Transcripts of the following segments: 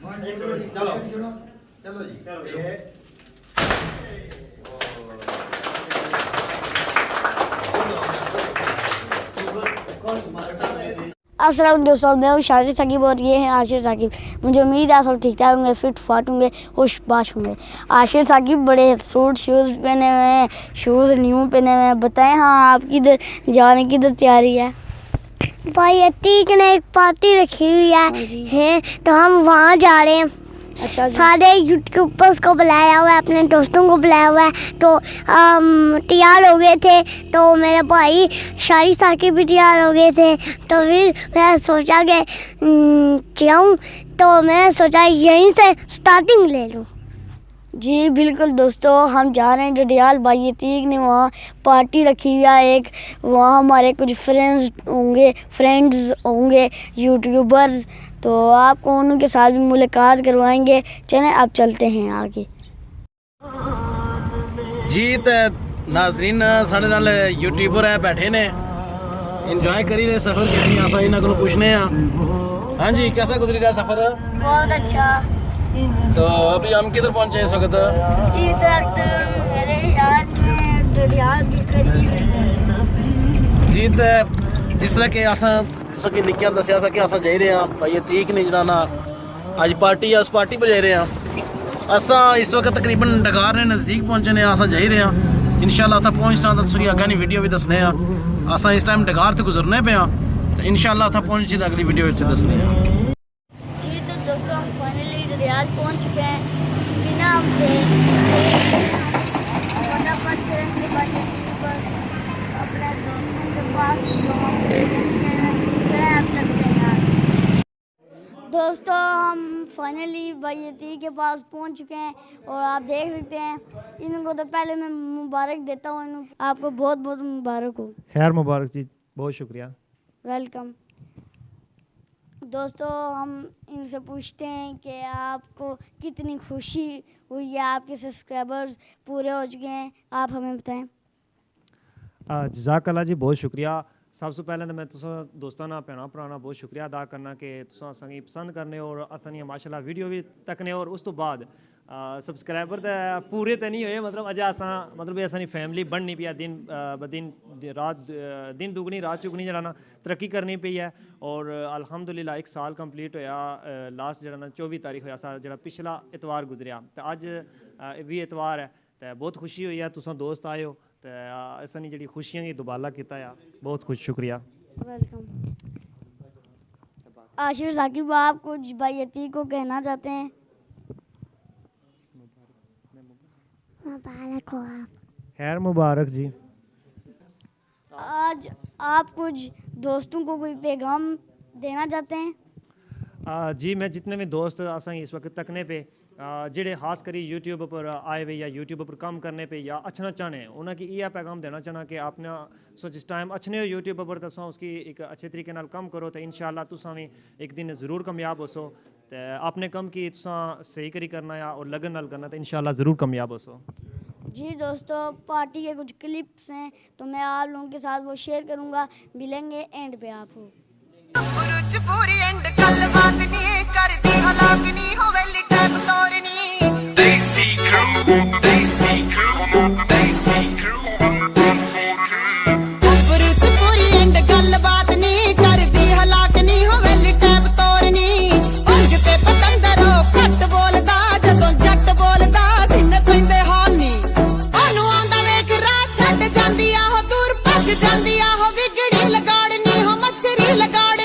चलो चलो जी अस्सलाम दोस्तों, मैं हूँ शाहिद साकिब और ये हैं आशिर साकिब। मुझे उम्मीद है सब ठीक ठाक होंगे, फिट फाट होंगे, होश बाश होंगे। आशिर साकिब बड़े सूट शूज़ पहने हुए हैं, शूज़ न्यू पहने हुए हैं। बताएं हाँ, आपकी इधर जाने की इधर तैयारी है? भाई अतीक ने एक पार्टी रखी हुई है तो हम वहाँ जा रहे हैं। अच्छा, सारे यूट्यूबर्स को बुलाया हुआ है, अपने दोस्तों को बुलाया हुआ है। तो तैयार हो गए थे, तो मेरे भाई शाहिद साकिब भी तैयार हो गए थे। तो फिर मैं सोचा कि जाऊँ, तो मैं सोचा यहीं से स्टार्टिंग ले लूँ। जी बिल्कुल दोस्तों, हम जा रहे हैं डडियाल। भाई अतीक ने वहाँ पार्टी रखी हुई है एक। वहाँ हमारे कुछ फ्रेंड्स होंगे यूट्यूबर्स, तो आपको उनके साथ भी मुलाकात करवाएंगे। चलें अब चलते हैं आगे। जी तो नाजरीन साढ़े नाल यूट्यूबर है बैठे ने, इंजॉय करी रहे सफ़र कितनी आसा इन्हों को पूछने। हाँ जी, कैसा गुजरी रहा सफ़र? बहुत अच्छा। तो अभी हम किधर पहुँचे इस वक्त? इस वक्त मेरे यार डडियाल के करीब। जी तो जिस तरह के असा सके निक्कियां दसिया सा कि असा जाई रहे हैं भाई अतीक ने जनाना अज पार्टी है, उस पार्टी पर जाई रहे हैं। असा इस वक्त तकरीबन डगार ने नज़दीक पहुँचे ने, असा जाई रहे हैं। इंशाल्लाह उत्थे पहुँचना तो तुसीं अग्गें वीडियो भी दसने। असा इस टाइम डगार तो गुजरने पे हैं, तो इंशाल्लाह उत्थे पहुँची तो अगली वीडियो दसने। जी तो दोस्तों, हम फाइनली डडियाल पहुँच चुके हैं। बिना अपने दोस्तों के पास दोस्तों, हम फाइनली भाई अतीक के पास पहुंच चुके हैं और आप देख सकते हैं। इनको तो पहले मैं मुबारक देता हूँ, आपको बहुत बहुत मुबारक हो। खैर मुबारक जी, बहुत शुक्रिया। वेलकम। दोस्तों, हम इनसे पूछते हैं कि आपको कितनी खुशी हुई है, आपके सब्सक्राइबर्स पूरे हो चुके हैं, आप हमें बताएं। जज़ाकल्लाह जी, बहुत शुक्रिया। सब से पहले तो मैं दोस्तों ना भैन भराना बहुत शुक्रिया अदा करना कि तुम असेंगी पसंद करने और असें माशाल्लाह वीडियो भी तकने। और उस तो बाद सब्सक्राइबर तो पूरे तो नहीं हुए, मतलब अजय असा मतलब असानी फैमिली बननी पई है, दिन ब दिन दुगनी रात चुगनी जरा ना तरक्की करनी पई है। और अल्हम्दुलिल्लाह 1 साल कंप्लीट होया लास्ट जरा ना 24 तारीख होया सा, जरा पिछला इतवार गुजरिया। तो अज भी इतवार है, तो बहुत खुशी हुई है तुम दोस्त आए हो, तो असानी जी खुशियां की दुबाला किया है। बहुत कुछ शुक्रिया। वेलकम। आशिर साकिब, आप कुछ भाई अतीक को कहना चाहते हैं? मुबारक हो आप। खैर मुबारक जी। आज आप कुछ दोस्तों को कोई पैगाम देना चाहते हैं? जी, मैं जितने भी दोस्त असें इस वक्त तकने पे जेड़े खास करी यूट्यूब पर आए हुए या यूट्यूब पर काम करने पे या अच्छना चाहने, उन्हें यह पैगाम देना चाहना कि अपना जिस टाइम अच्छने हो यूट्यूब पर तो उसकी एक अच्छे तरीके नाल काम करो, तो इंशाल्लाह तुसां भी एक दिन ज़रूर कामयाब हो सो। तो अपने कम की तुसां सही करी करना या और लगन नाल करना, तो इंशाल्लाह ज़रूर कामयाब हो सो। जी दोस्तों, पार्टी के कुछ क्लिप्स हैं तो मैं आप लोगों के साथ वो शेयर करूंगा। मिलेंगे एंड पे आपको। पूरी एंड गलबात नहीं करदी हलाक नहीं होवे लिटैप तोरनी देसी क्रू देसी क्रू देसी क्रू पूरी एंड गलबात नहीं करदी हलाक नहीं होवे लिटैप तोरनी अंज ते पतंदरो घट बोलदा जदों जट बोलदा सिन पैंदे हाल नी ओनू आंदा वेख राह छੱਡ ਜਾਂਦੀ ਆ ਹੋ दूर भज ਜਾਂਦੀ आ हो विगड़ी लगाड़नी हो मच्छरी लगाड़नी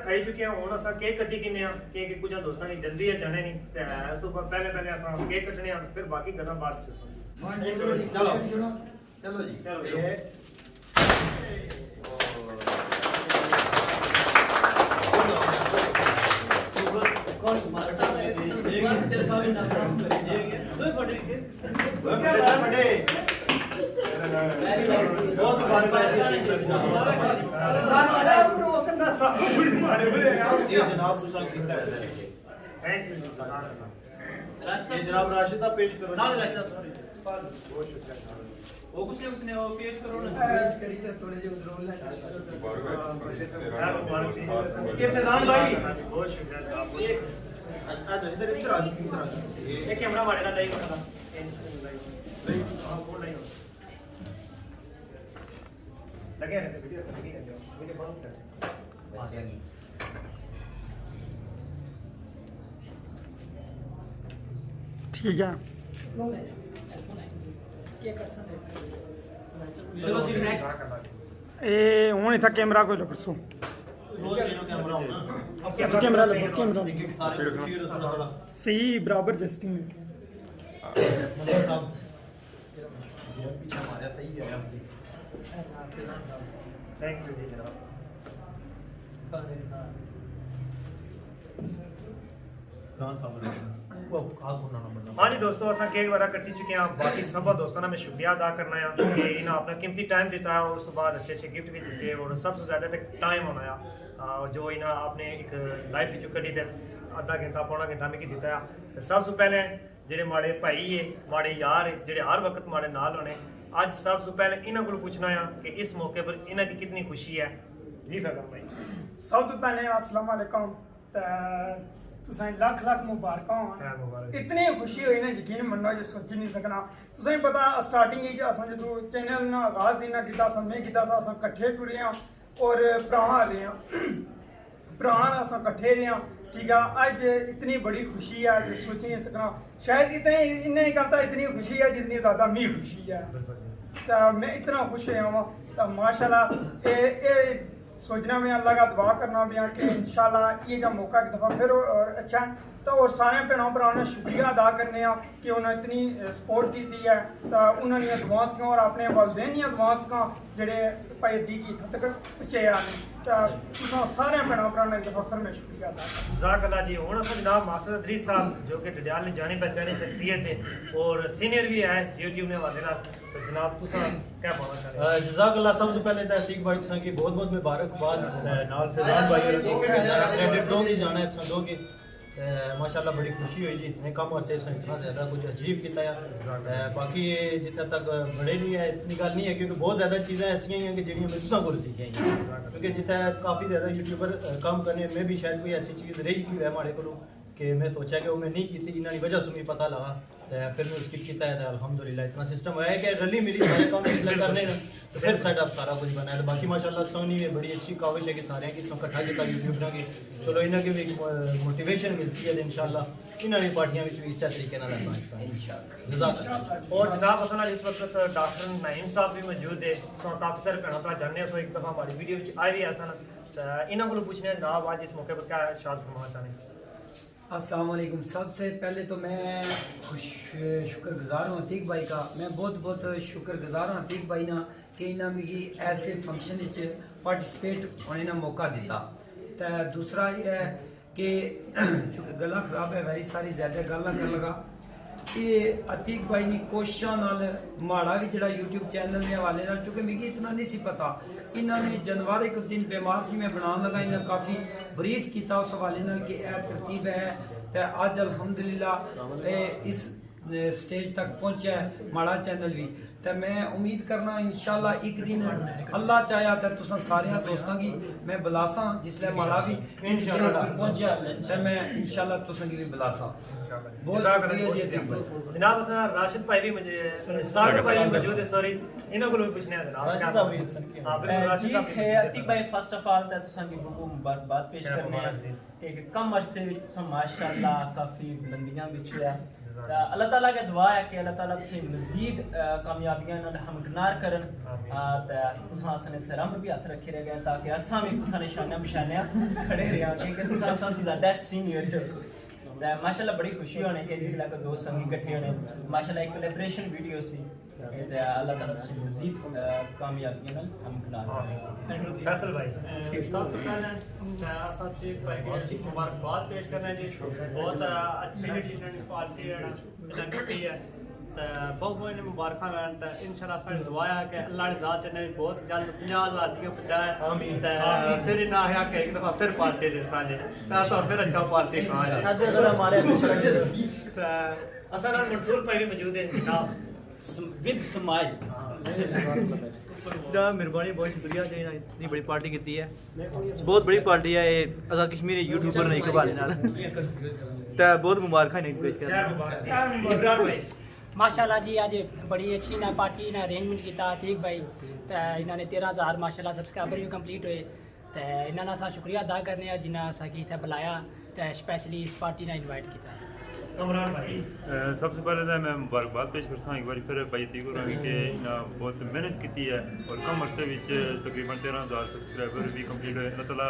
खाई चुके हैं। हुण असां केक कट्टी किन्ने आ, केक कुछ दोस्तां दी जल्दी है जाने नहीं, ते उस तो पहले असां केक कट्टने आ, फिर बाकी गल्लां बाद च। चलो चलो जी जनाब राशिद साहब पेश करो ना वो कुछ उसने वो पेश करो ना पेश करी तो थोड़े जो रोल है इफ्तिदान भाई बहुत शुक्रिया आज इधर आ ये कैमरा हमारे ना नहीं होता नहीं हां वो नहीं होता लगे रहते वीडियो लगी है जो वीडियो बंद कर ठीक है चलो जी नेक्स्ट ए हुन इथा कैमरा कोई रखो कैमरा होना तो कैमरा लगे कैमरा सारे कुछ ही थोड़ा सही बराबर जस्टिंग मतलब पीछे हमारा सही है थैंक यू जी जनाब डांस सामने वो आग होना ना हाँ जी दोस्तों असा केक वगैरह कट्टी चुके हैं बाकी सब दोस्तों ना मैं शुक्रिया अदा करना है कि इन्हें अपना कीमती टाइम दिता है और उस बाद अच्छे अच्छे गिफ्ट भी दिते और सबसे ज़्यादा तक टाइम होना है जो इन्हें आपने एक लाइफ जो कड़ी थे आधा घंटा पौना घंटा मिगी दिता है तो सबसे पहले जेडे माड़े भाई है माड़े यार है जेडे हर वक्त माड़े नाल होने आज सबसे पहले इन्हों को पूछना है कि इस मौके पर इन्हें की कितनी खुशी है जी फैज़ल भाई सब तो पहले अस्सलाम वालेकुम तुसें लख लख मुबारक खैर मुबारक इतनी खुशी हुई ना यकीन मन्नो जे सोची नहीं सकना तुसें पता स्टार्टिंग च असां जदों चैनल ना आगाज इना कीता असां में कीता असां कट्ठे टुरे हां और भरा रहे हां भरा असां कट्ठे रहे हां ठीक है अज इतनी बड़ी खुशी है जे सोची नहीं सकना शायद इतने इन्ने ही करता इतनी खुशी है जितनी ज़्यादा मी खुशी है तो मैं इतना खुश हुआ हूँ तो माशाल्लाह ये सोचना भी अल्लाह का दुआ करना भी कि इंशाल्लाह ये जो मौका एक दफ़ा फिर और अच्छा है तो और सारे भैनों भरावां ने शुक्रिया अदा करने कि उन्होंने इतनी सपोर्ट की है तो उन्होंने दुआ सियां और अपने वालदैन दी दुआ सियां जेडे भाई दी की इत्थों तक पहुंचाया तो तुसां सारे भैनों भरावां ने एक दफ़ा फिर मैं शुक्रिया अदा करना जज़ाकल्लाह जी हुण असां जनाब मास्टर अदरीस साहब जो कि डडियाल ने जानी पहचानी शख्सियत है और सीनियर भी है यूट्यूब ने हवाले नाल तो जनाब तुसां क्या बोलना चाहते जज़ाकल्लाह सबसे पहले तो अतीक भाई तुसां की बहुत बहुत मुबारकबाद नाल फैजान भाई क्रेडिट दोगे जाना है तुसां दोगे माशाल्लाह बड़ी खुशी हुई जी मैं कम अरसे से इतना ज़्यादा कुछ अजीब किया है बाकी ये जितना तक बड़े नहीं है इतनी गल नहीं है क्योंकि बहुत ज़्यादा चीज़ें ऐसी हैं कि जिहड़ियां मैं तुसां कोल सीखी हैं क्योंकि जितना काफ़ी ज़्यादा यूट्यूबर काम करने में भी शायद कोई ऐसी चीज़ रही की है हमारे को कि मैं सोचा कि वो मैं नहीं की इन्होंने वजह से मुझे पता लगा फिर मैं उसकी किया है अल्हम्दुलिल्लाह इतना सिस्टम है कि रली मिली सारे काम करने तो फिर साइड सारा कुछ बना है तो बाकी माशाल्लाह सोनी में बड़ी अच्छी काविश है कि सारे की इकट्ठा किया यूट्यूबर की चलो इन्हें भी एक मोटिवेशन मिलती है इंशाल्लाह इन्होंने पार्टियां भी इस तरीके इंशाल्लाह और जनाब असल इस वक्त डॉक्टर नईम साहब भी मौजूद है सो काफ़ी सारे भैनों भरा जानने सो एक दफ़ा हमारी वीडियो आए भी ऐसा इन्हों को पूछने जनाब आज इस मौके पर क्या इरशाद फरमाना चाहेंगे अस्सलाम वालेकुम। सबसे पहले तो मैं शुक्रगुजार हूँ अतीक भाई का मैं बहुत बहुत शुक्रगुजार हूँ अतीक भाई ना कि इन्हें मिगी ऐसे फंक्शन पार्टिसिपेट होने का मौका दिता तो दूसरा ये है कि चूँकि गला खराब है वेरी सारी ज़्यादा गल ना कर लगा ये अतीक भाई की कोशिशों नाल माड़ा भी जड़ा यूट्यूब चैनल के हवाले नाल चूँकि मिगी इतना नहीं सी पता इन्होंने जनवरी एक दिन बीमार सी मैं बनाने लगा इन्हें काफ़ी ब्रीफ किया उस हवाले नाल कि यह तरतीब है तो अज अल्हम्दुलिल्लाह इस स्टेज तक पहुंचा है माड़ा चैनल भी तो मैं उम्मीद करना इंशाल्लाह एक दिन अल्लाह चाहे तो तुसां सारे दोस्तों की मैं बुलासा जिसले माड़ा भी पहुंचा तो मैं इंशाल्लाह तुसां की भी बुलासा बहुत शुक्रिया जी अतीक भाई। जनाब असा राशिद भाई भी मुझे साकिब भाई भी मौजूद है सॉरी इन्हों को भी पूछने हैं जनाब क्या हां बिल्कुल राशिद साहब है अतीक भाई फर्स्ट ऑफ ऑल तुसां की बहुत मुबारकबाद पेश करने हैं कि कम अरसे विच तुसां माशाल्लाह काफी बुलंदियां विच है अल्लाह ताला के दुआ है कि अल्लाह ताला तुझे मजीद कामयाबियां नाल हमकिनार करन तुसां असने सरम भी हाथ रखे रह गए ताकि असां भी तुसां निशानियां बिशानियां खड़े रहा क्योंकि तुसां असां से ज़्यादा सीनियर ते माशाल्लाह बड़ी खुशी होने कि जिसलै कोई दोस्त संगी इकट्ठे होने माशाल्लाह एक कोलैबोरेशन वीडियो सी ते अल्लाह ताला तुसें मज़ीद कामयाबियां नाल हमकिन फैसल भाई सब तो पहले असा ठीक भाई को मुबारकबाद पेश करना जी बहुत अच्छी टी20 पार्टी है ना की है बहुत बहुत मुबारक लैन तो इंशाल्लाह साडी दुआ है कि अल्लाह ने ज़ात ने बहुत जल्द 50,000 दी पहुंचाए आमीन फिर इना आया कि एक दफा फिर पार्टी दे साले तो फिर अच्छा पार्टी खा अदे अगर हमारे असा नाल मंसूर भाई भी मौजूद है जनाब विद स्माइल मेहरबानी बहुत शुक्रिया जी इतनी बड़ी पार्टी की है बहुत बड़ी पार्टी है ये अगर कश्मीरी यूट्यूबर नहीं कबाले नाल तो बहुत मुबारक नहीं पेश कर माशाल्लाह जी आज बड़ी अच्छी ना पार्टी ना अरेंजमेंट किया ठीक भाई तो इन्होंने 13,000 माशाल्लाह सब्सक्राइबर भी कंप्लीट हुए तो इन्होंने असा शुक्रिया अदा करने जिन्हें असा कि इतना बुलाया तो स्पेशली इस पार्टी ने इन्वाइट किया कमरान भाई सबसे पहले तो मैं मुबारकबाद पेश करता एक बार फिर भाई तीको रंग के बहुत मेहनत की है और कम अरसे तकरीबन 13,000 सब्सक्राइबर भी कंप्लीट हुए अल्लाह ताला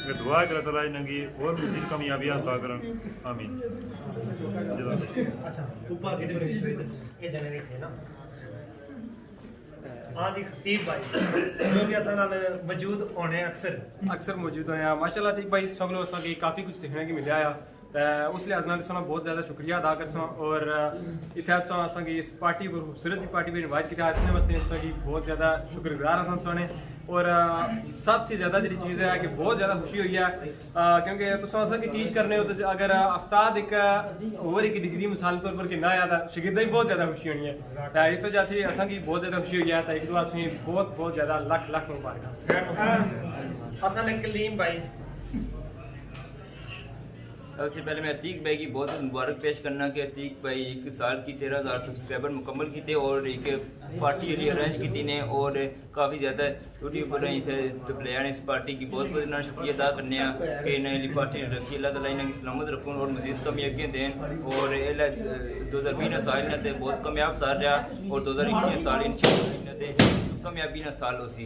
मैं दुआ है कि अल्लाह ताला इन्हें और मज़ीद कामयाबियां अता करन आमीन। अच्छा ऊपर ये जने नहीं थे ना हाँ जी खतीब भाई जो भी असा नाल मौजूद होने अक्सर मौजूद होए माशाल्लाह तीक भाई सब लोग असा काफ़ी कुछ सीखने की मिले आ तो उस लिहाज नाल तुसां बहुत ज़्यादा शुक्रिया अदा करसा और इत्थे तुसां असां की इस पार्टी पर खूबसूरत पार्टी पर इनवाइट किया इसने वास्ते तुसां की बहुत ज़्यादा शुक्रगुजार आं तुसां ने और सब थी ज़्यादा जी चीज़ है कि बहुत ज़्यादा खुशी हुई है क्योंकि तुसां असां की टीच करने हो तो अगर उस्ताद एक ओवर एक डिग्री मिसाल तौर पर कितना आया था शागिर्दां की बहुत ज़्यादा खुशी होनी है तो इस वजह से असां की बहुत ज़्यादा खुशी हुई है तो एक दुआ असीं बहुत बहुत ज़्यादा लख लख मुबारक असा ने कलीम भाई सबसे पहले मैं अतीक भाई की बहुत मुबारक पेश करना कि अतीक भाई 1 साल की 13,000 सब्सक्राइबर मुकम्मल की थे और एक पार्टी अरेंज की ने और काफ़ी ज़्यादा यूट्यूबर थे तो प्लेयर इस पार्टी की बहुत बहुत शुक्रिया अदा करने कि इन्हें पार्टी रखी अल्लाह ताला इन्हें सलामत रखूँ और मज़ीद कामयाबियाँ दें और 2020 साल ने तो बहुत कामयाब साल रहा और 2021 साल इंशाअल्लाह कामयाबी ना साल हो सी।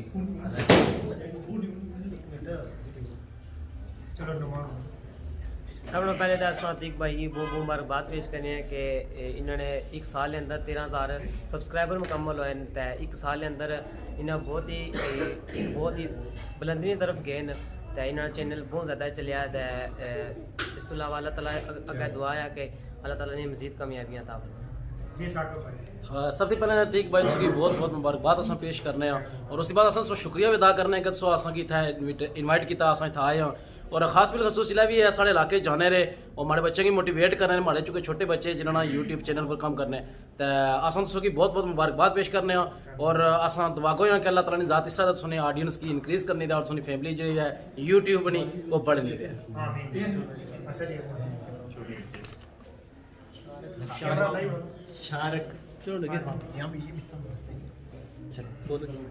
सब लोग पहले तो असा अतीक भाई की बहुत मुबारकबाद पेश करने हैं कि इन्होंने 1 साल के अंदर 13,000 सब्सक्राइबर मुकम्मल हुए तो 1 साल के अंदर इन्हें बहुत ही बुलंदी की तरफ गए तो इन्होंने चैनल बहुत ज़्यादा चलिया तो इस तो अलावा अल्लाह ताला अगर दुआ है कि अल्लाह ताला ने मज़ीद कामयाबियाँ अता जी सबसे पहले अतीक भाई की बहुत बहुत मुबारकबाद अस पेश करने और उसके बाद अस शुक्रिया भी अदा करने कि असा कि इन्वाइट किया अस इतना आए और खास बिल खसूस जिला भी है साढ़े इलाके जाने रहे और हमारे बच्चे की मोटिवेट कर रहे हैं हमारे चुके छोटे बच्चे जिन्होंने यूट्यूब चैनल पर काम करने तो अस की बहुत बहुत मुबारकबाद पेश करने और अस दुआ गो कि अल्लाह ताला ने ज़ात इस तरह सुनी ऑडियंस की इंक्रीज करनी रहा और सुनी फैमिली जी है यूट्यूब बनी वो बढ़ नहीं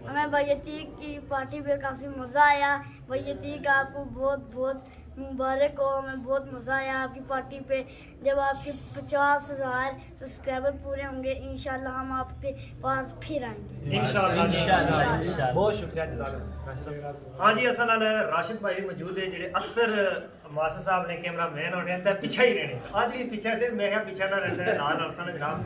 हमें भैया तीक की पार्टी पे काफ़ी मज़ा आया भैया तीक आपको बहुत बहुत मुबारक हो हमें बहुत मज़ा आया आपकी पार्टी पे जब आपके 50,000 सब्सक्राइबर पूरे होंगे इंशाल्लाह हम आपके पास फिर आएंगे इंशाल्लाह बहुत शुक्रिया जज़ाकल्लाह। हाँ जी असल राशिद भाई मौजूद है जेडे अक्सर मास्टर साहब ने कैमरा मैन होने तो पीछे ही रहने आज भी पीछे से मैं पीछे ना रहते नाल अरसा जनाब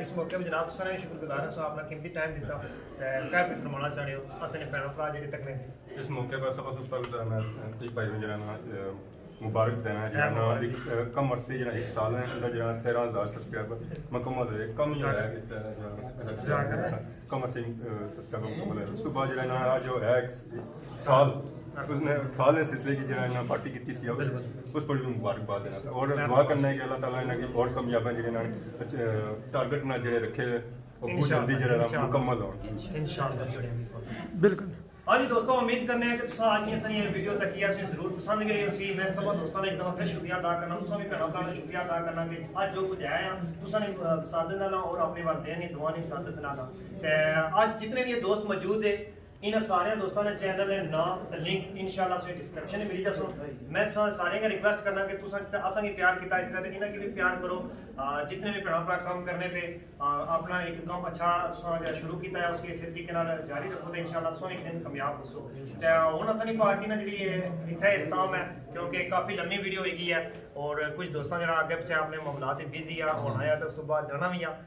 इस मौके पर जनाब तुसा ने शुक्रगुजार है अपना कीमती टाइम दिता क्या कुछ फरमाना चाहते हो असने भैन भरा जेडे तक ने इस मौके पर सब उस्ताद मैं ठीक भाई जो ना मुबारक देना जो एक कम अरसे जो 1 साल है अंदर जो 13,000 सब्सक्राइबर मुकम्मल है कम जो है कम अरसे सब्सक्राइबर मुकम्मल है उसके बाद जो है साल उसने साल ने सिलसिले की जो पार्टी की थी उस पर भी मुबारकबाद देना था और दुआ करना है कि अल्लाह ताला इन्हें और कामयाबियां जो टारगेट ना जो रखे और बहुत जल्दी जो मुकम्मल हो इंशाअल्लाह बिल्कुल। हाँ जी दोस्तों उम्मीद करने हैं कि तुसा आज की वीडियो तक जरूर पसंद गई उसी मैं सब दोस्तों ने एक दफा फिर शुक्रिया अदा करना तुसा भी भैन भरा शुक्रिया अदा करना कि आज जो कुछ है तुसा ने साथ देना और अपने वालदैन ने दुआ ने साथ देना आज जितने भी ये दोस्त मौजूद है इन सारे दोस्तों ने चैनल ने नाम ते लिंक इंशाल्लाह से डिस्क्रिप्शन में मिली जासो। मैं सारे का रिक्वेस्ट करना कि तुसा जिस असा की प्यार किया इस तरह इन्हें की भी प्यार करो। जितने भी भैन भरा काम करने पे अपना एक काम अच्छा शुरू किया है उसकी अच्छे तरीके जारी रखो तो इंशाल्लाह तुसा एक दिन कामयाब होसो। हुण असां पार्टी ने जी इतना इख्ताम है क्योंकि काफ़ी लंबी वीडियो होगी है और कुछ दोस्तों जरा अगे पिछे अपने मामलात बिजी आ होना है तो उस तो बाद जाना भी आ।